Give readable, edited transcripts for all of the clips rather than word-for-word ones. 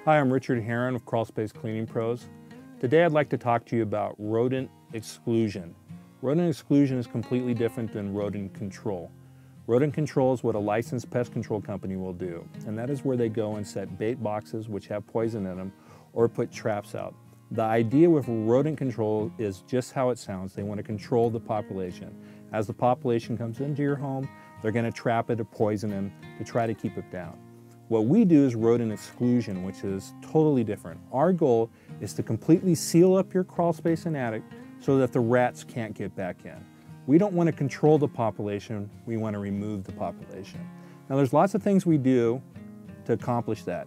Hi, I'm Richard Herron of Crawlspace Cleaning Pros. Today I'd like to talk to you about rodent exclusion. Rodent exclusion is completely different than rodent control. Rodent control is what a licensed pest control company will do, and that is where they go and set bait boxes which have poison in them or put traps out. The idea with rodent control is just how it sounds. They want to control the population. As the population comes into your home, they're going to trap it or poison them to try to keep it down. What we do is rodent exclusion, which is totally different. Our goal is to completely seal up your crawl space and attic so that the rats can't get back in. We don't want to control the population, we want to remove the population. Now there's lots of things we do to accomplish that.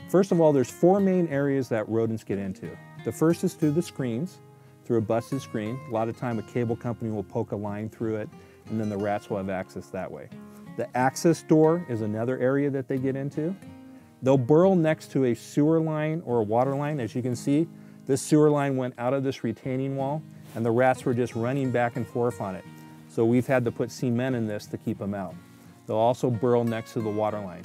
First of all, there's 4 main areas that rodents get into. The first is through the screens, through a busted screen. A lot of time a cable company will poke a line through it and then the rats will have access that way. The access door is another area that they get into. They'll burrow next to a sewer line or a water line. As you can see, this sewer line went out of this retaining wall and the rats were just running back and forth on it. So we've had to put cement in this to keep them out. They'll also burrow next to the water line.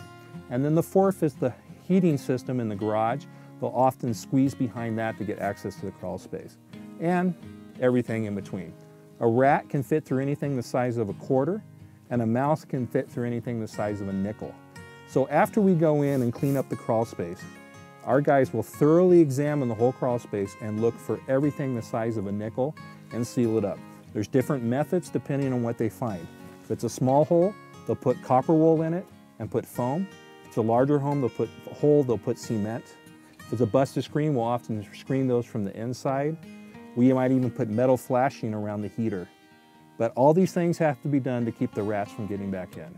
And then the fourth is the heating system in the garage. They'll often squeeze behind that to get access to the crawl space. And everything in between. A rat can fit through anything the size of a quarter, and a mouse can fit through anything the size of a nickel. So after we go in and clean up the crawl space, our guys will thoroughly examine the whole crawl space and look for everything the size of a nickel and seal it up. There's different methods depending on what they find. If it's a small hole, they'll put copper wool in it and put foam. If it's a larger hole, they'll put cement. If it's a busted screen, we'll often screen those from the inside. We might even put metal flashing around the heater. But all these things have to be done to keep the rats from getting back in.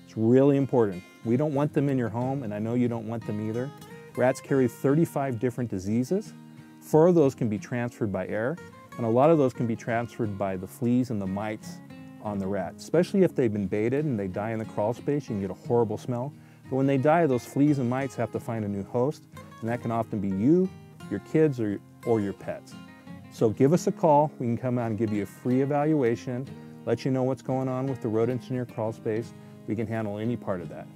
It's really important. We don't want them in your home, and I know you don't want them either. Rats carry 35 different diseases. 4 of those can be transferred by air, and a lot of those can be transferred by the fleas and the mites on the rat. Especially if they've been baited and they die in the crawl space, you can get a horrible smell. But when they die, those fleas and mites have to find a new host, and that can often be you, your kids, or your pets. So give us a call. We can come out and give you a free evaluation, let you know what's going on with the rodents in your crawl space. We can handle any part of that.